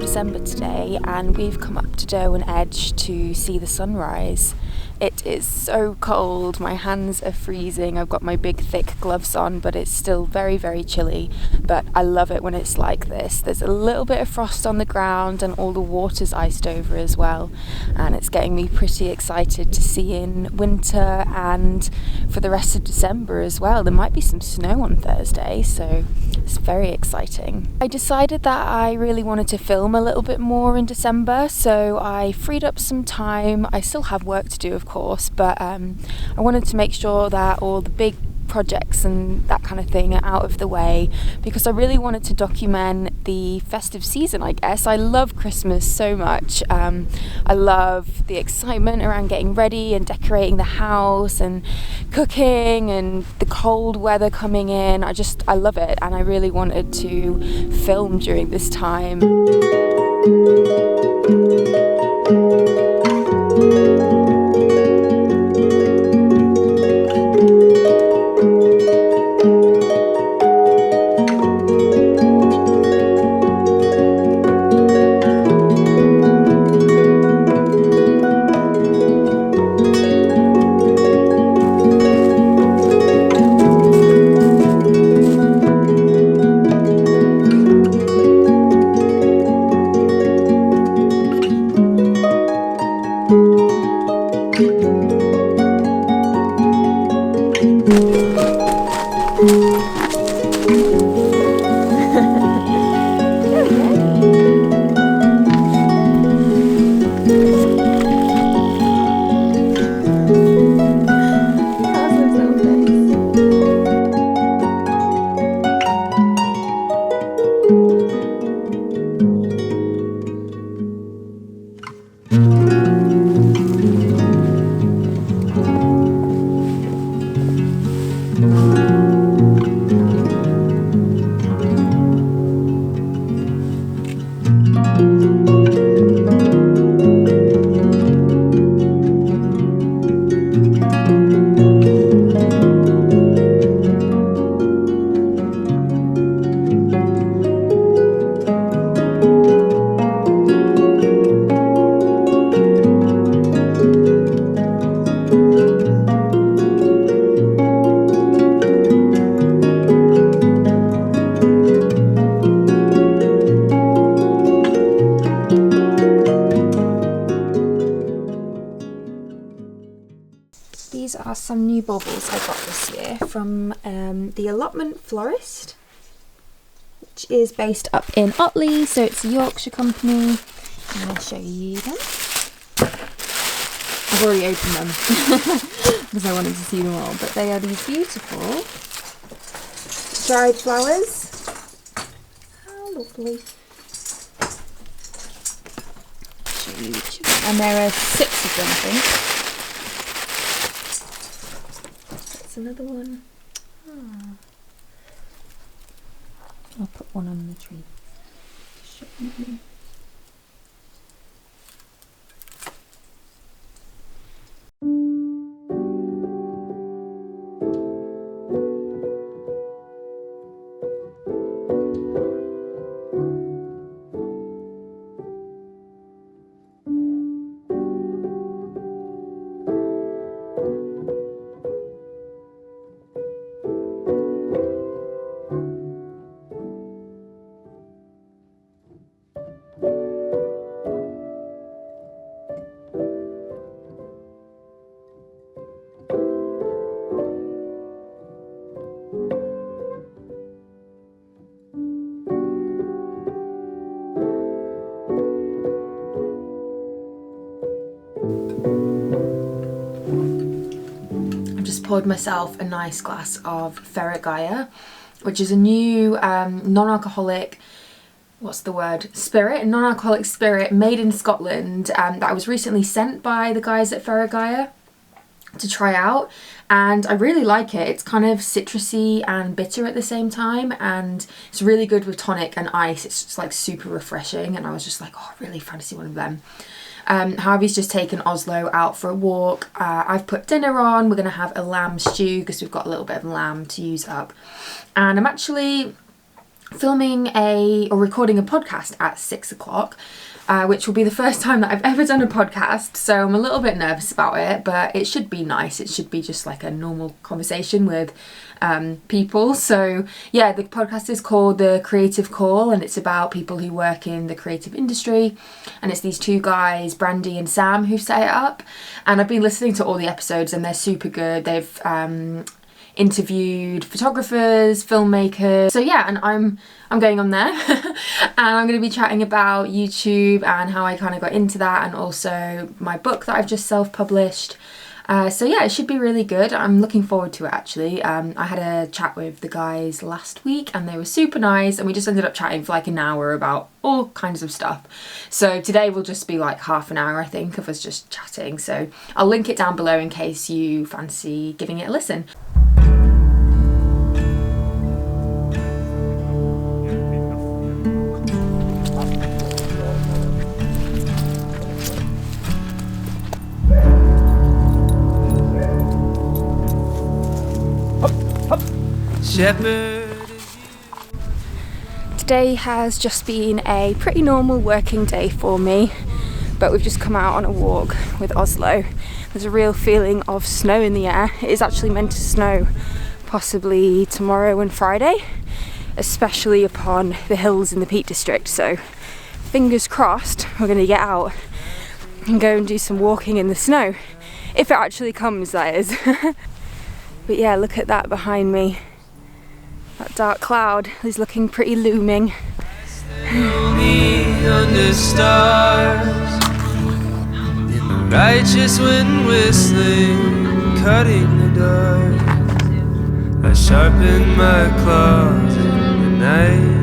December today and we've come up to Derwent Edge to see the sunrise. It is so cold, my hands are freezing, I've got my big thick gloves on, but it's still very, very chilly. But I love it when it's like this. There's a little bit of frost on the ground and all the water's iced over as well. And it's getting me pretty excited to see in winter and for the rest of December as well. There might be some snow on Thursday, so it's very exciting. I decided that I really wanted to film a little bit more in December, so I freed up some time. I still have work to do, of course, but I wanted to make sure that all the big projects and that kind of thing are out of the way, because I really wanted to document the festive season, I guess. I love Christmas so much. I love the excitement around getting ready and decorating the house and cooking and the cold weather coming in. I love it, and I really wanted to film during this time. These are some new baubles I got this year from the Allotment Florist, which is based up in Otley, so it's a Yorkshire company. I'm going to show you them. I've already opened them because I wanted to see them all, but they are these beautiful dried flowers. How lovely. Show you each of them. And there are 6 of them, I think. Another one. Oh. I'll put one on the tree. Poured myself a nice glass of Ferret Gaia, which is a new non-alcoholic, spirit, non-alcoholic spirit made in Scotland that I was recently sent by the guys at Ferret Gaia to try out, and I really like it. It's kind of citrusy and bitter at the same time, and it's really good with tonic and ice. It's just like super refreshing, and I was just like, oh, I really fancy one of them. Harvey's just taken Oslo out for a walk. I've put dinner on. We're going to have a lamb stew because we've got a little bit of lamb to use up. And I'm actually filming or recording a podcast at 6 o'clock, which will be the first time that I've ever done a podcast, so I'm a little bit nervous about it, but it should be nice. It should be just like a normal conversation with people. So yeah, the podcast is called The Creative Call, and it's about people who work in the creative industry, and it's these two guys, Brandy and Sam, who set it up, and I've been listening to all the episodes and they're super good. They've interviewed photographers, filmmakers. So yeah, and I'm going on there and I'm going to be chatting about YouTube and how I kind of got into that, and also my book that I've just self-published. So yeah, it should be really good. I'm looking forward to it actually. I had a chat with the guys last week and they were super nice, and we just ended up chatting for like an hour about all kinds of stuff. So today will just be like half an hour, I think, of us just chatting. So I'll link it down below in case you fancy giving it a listen. Today has just been a pretty normal working day for me, but we've just come out on a walk with Oslo. There's a real feeling of snow in the air. It is actually meant to snow possibly tomorrow and Friday, especially upon the hills in the Peak District, so fingers crossed we're going to get out and go and do some walking in the snow, if it actually comes, that is. But yeah, look at that behind me. That dark cloud is looking pretty looming. Under stars, in the righteous wind whistling, cutting the dark. I sharpen my claws in the night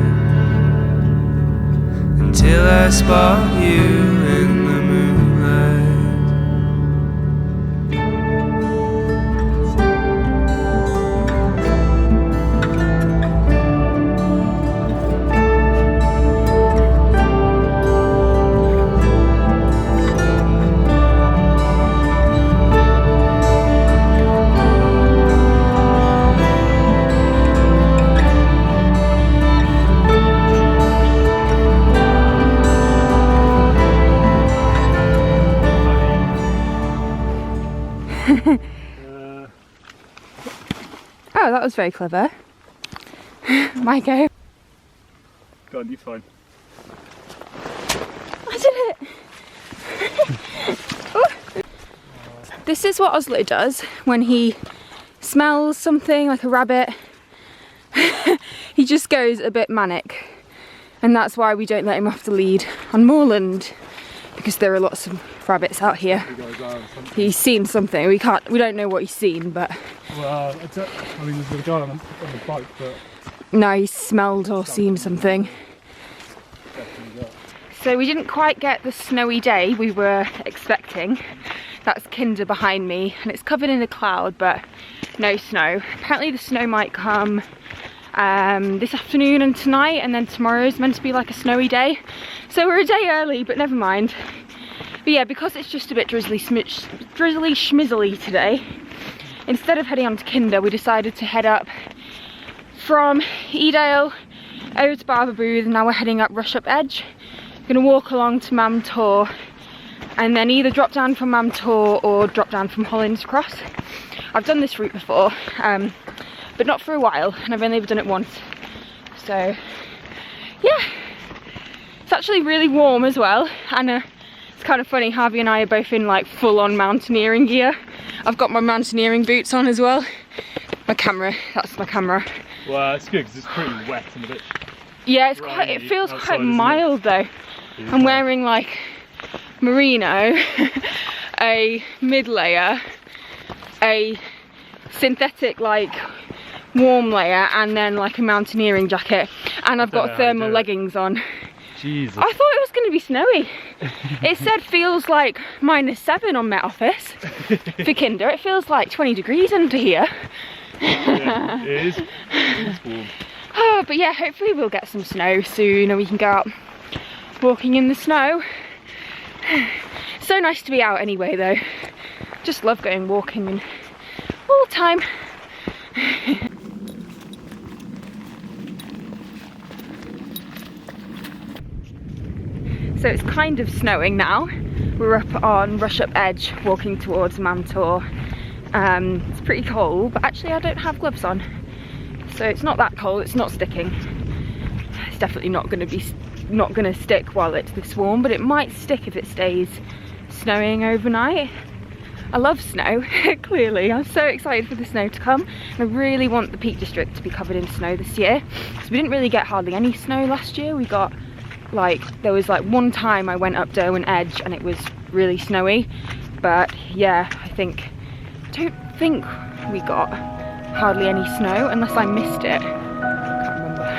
until I spot you in the moonlight. Oh, that was very clever. My go. Go on, you're fine. I did it! This is what Oslo does when he smells something like a rabbit. He just goes a bit manic. And that's why we don't let him off the lead on moorland, because there are lots of rabbits out here. He's seen something. We don't know what he's seen, but well, I mean, there's a guy on the bike, but no, he smelled or seen something. So we didn't quite get the snowy day we were expecting. That's Kinder behind me, and it's covered in a cloud, but no snow. Apparently the snow might come this afternoon and tonight, and then tomorrow is meant to be like a snowy day. So we're a day early, but never mind. But yeah, because it's just a bit drizzly schmizzly today, instead of heading on to Kinder, we decided to head up from Edale over to Barberbooth, and now we're heading up Rush Up Edge. We're going to walk along to Mam Tor, and then either drop down from Mam Tor or drop down from Hollands Cross. I've done this route before, but not for a while, and I've only ever done it once. So yeah, it's actually really warm as well, and it's kind of funny, Harvey and I are both in like full-on mountaineering gear. I've got my mountaineering boots on as well. My camera, that's my camera. Well, it's good because it's pretty wet and a bit. Yeah, it's quite. It feels quite mild though. Yeah. I'm wearing like merino, a mid layer, a synthetic like warm layer, and then like a mountaineering jacket, and I've got thermal leggings on. Jesus. I thought it was going to be snowy. It said feels like -7 on Met Office. For Kinder, it feels like 20 degrees under here. Yeah, it is. It's warm. Oh, but yeah, hopefully we'll get some snow soon and we can go out walking in the snow. So nice to be out anyway though. Just love going walking and all the time. So it's kind of snowing now. We're up on Rush Up Edge, walking towards Mantor. It's pretty cold, but actually I don't have gloves on. So it's not that cold, it's not sticking. It's definitely not going to stick while it's this warm, but it might stick if it stays snowing overnight. I love snow, clearly. I'm so excited for the snow to come. I really want the Peak District to be covered in snow this year, because we didn't really get hardly any snow last year. We got there was one time I went up Derwent Edge and it was really snowy, but yeah, I don't think we got hardly any snow unless I missed it. I can't remember.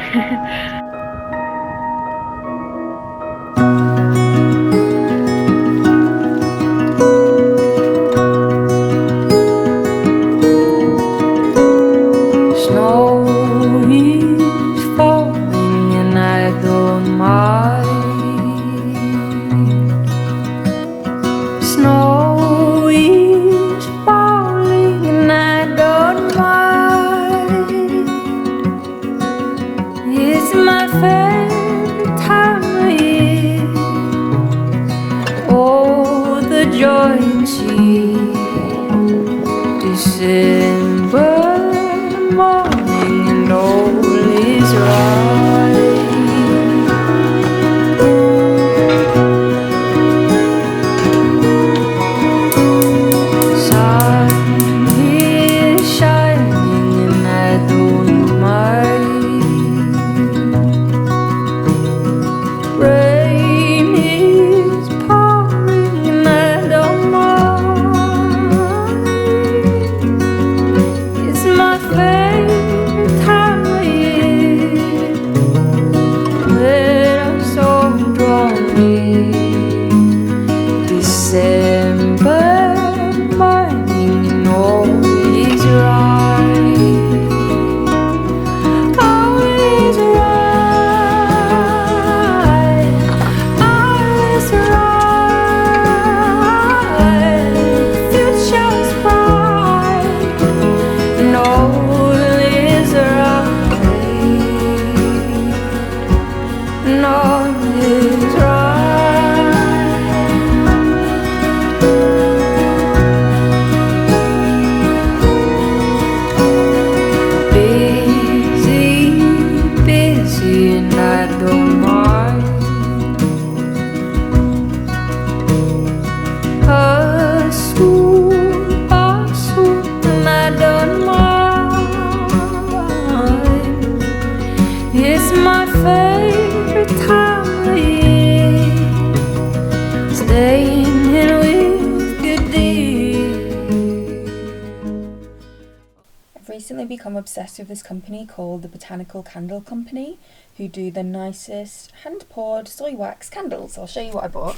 Recently become obsessed with this company called the Botanical Candle Company, who do the nicest hand-poured soy wax candles. I'll show you what I bought.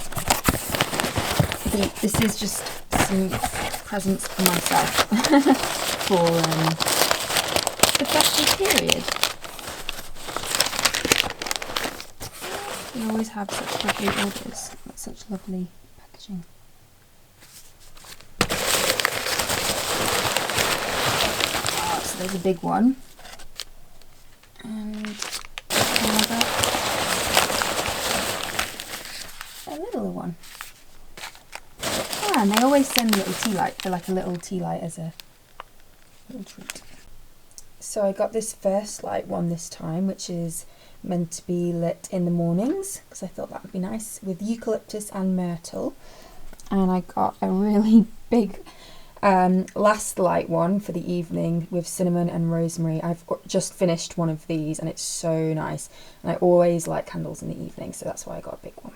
This is just some presents for myself for the festive period. They always have such lovely orders, such lovely packaging. There's a big one, and another, a littler one. Ah, and they always send a little tea light, for like a little tea light as a little treat. So I got this first light one this time, which is meant to be lit in the mornings, because I thought that would be nice, with eucalyptus and myrtle. And I got a really big last light one for the evening with cinnamon and rosemary. I've just finished one of these and it's so nice, and I always like candles in the evening, so that's why I got a big one.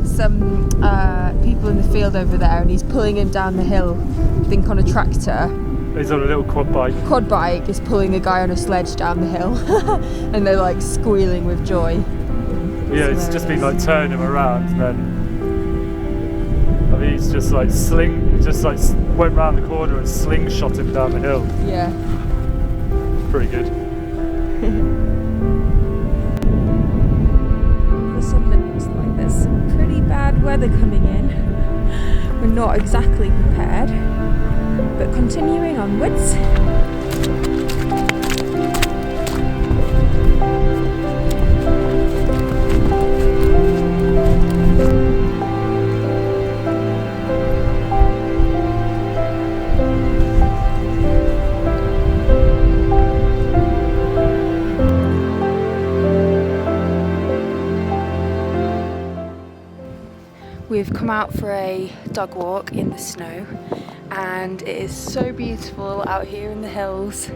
Some people in the field over there, and he's pulling him down the hill, I think on a tractor. He's on a little quad bike. Quad bike is pulling a guy on a sledge down the hill and they're like squealing with joy. Yeah, it's just been like turning him around, and then I mean he's just like went round the corner and slingshot him down the hill. Yeah. Pretty good. The sun looks like there's some pretty bad weather coming in. We're not exactly prepared, but continuing onwards. We've come out for a dog walk in the snow, and it is so beautiful out here in the hills.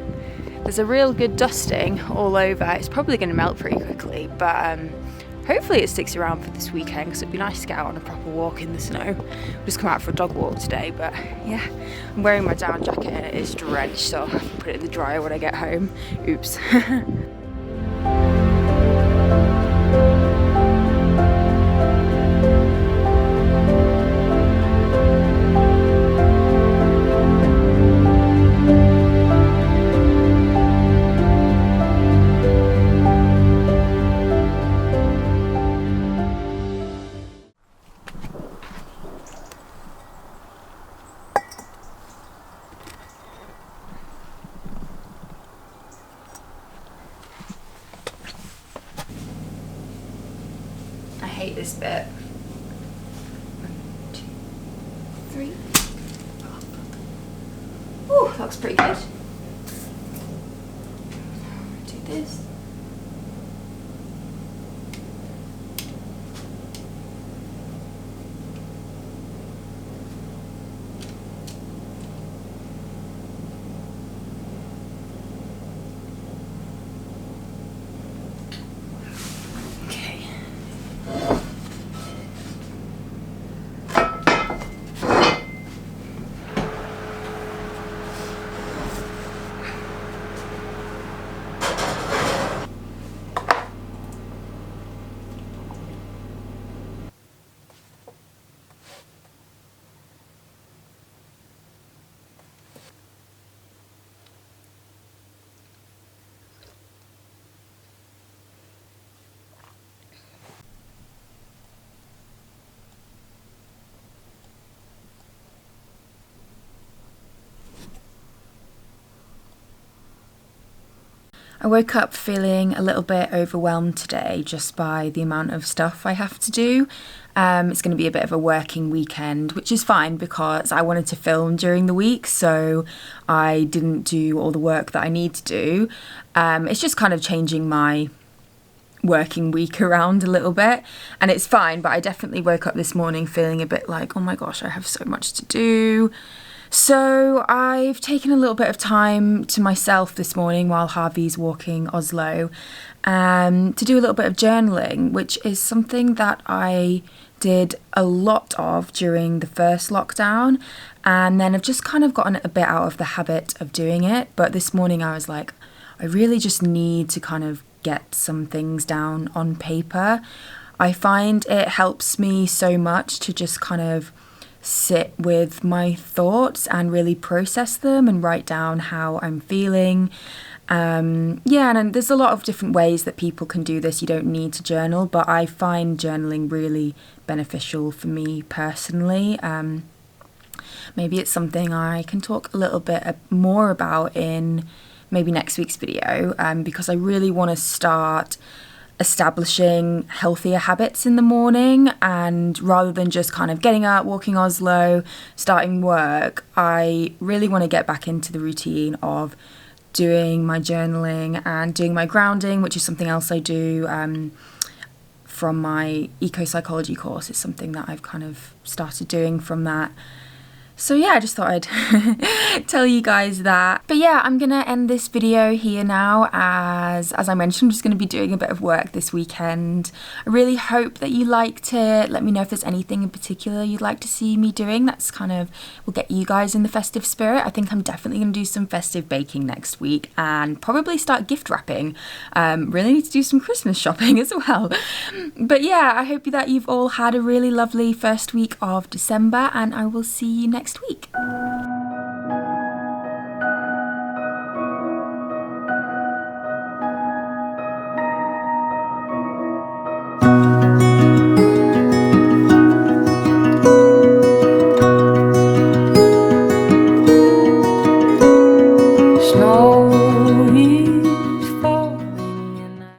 There's a real good dusting all over. It's probably going to melt pretty quickly, but hopefully it sticks around for this weekend because it'd be nice to get out on a proper walk in the snow. We've just come out for a dog walk today, but yeah, I'm wearing my down jacket and it is drenched, so I'll have to put it in the dryer when I get home. Oops. I hate this bit. 1, 2, 3. Oh, that looks pretty good. Do this. I woke up feeling a little bit overwhelmed today just by the amount of stuff I have to do. It's going to be a bit of a working weekend, which is fine because I wanted to film during the week, so I didn't do all the work that I need to do. It's just kind of changing my working week around a little bit, and it's fine, but I definitely woke up this morning feeling a bit like, oh my gosh, I have so much to do. So I've taken a little bit of time to myself this morning while Harvey's walking Oslo to do a little bit of journaling, which is something that I did a lot of during the first lockdown, and then I've just kind of gotten a bit out of the habit of doing it. But this morning I was like, I really just need to kind of get some things down on paper. I find it helps me so much to just kind of sit with my thoughts and really process them and write down how I'm feeling. And there's a lot of different ways that people can do this. You don't need to journal, but I find journaling really beneficial for me personally. Maybe it's something I can talk a little bit more about in maybe next week's video, because I really want to start establishing healthier habits in the morning, and rather than just kind of getting up, walking Oslo, starting work, I really want to get back into the routine of doing my journaling and doing my grounding, which is something else I do from my eco-psychology course. It's something that I've kind of started doing from that. So yeah, I just thought I'd tell you guys that. But yeah, I'm gonna end this video here now. As I mentioned, I'm just gonna be doing a bit of work this weekend. I really hope that you liked it. Let me know if there's anything in particular you'd like to see me doing. That's kind of will get you guys in the festive spirit. I think I'm definitely gonna do some festive baking next week and probably start gift wrapping. Really need to do some Christmas shopping as well. But yeah, I hope that you've all had a really lovely first week of December, and I will see you next week. Snow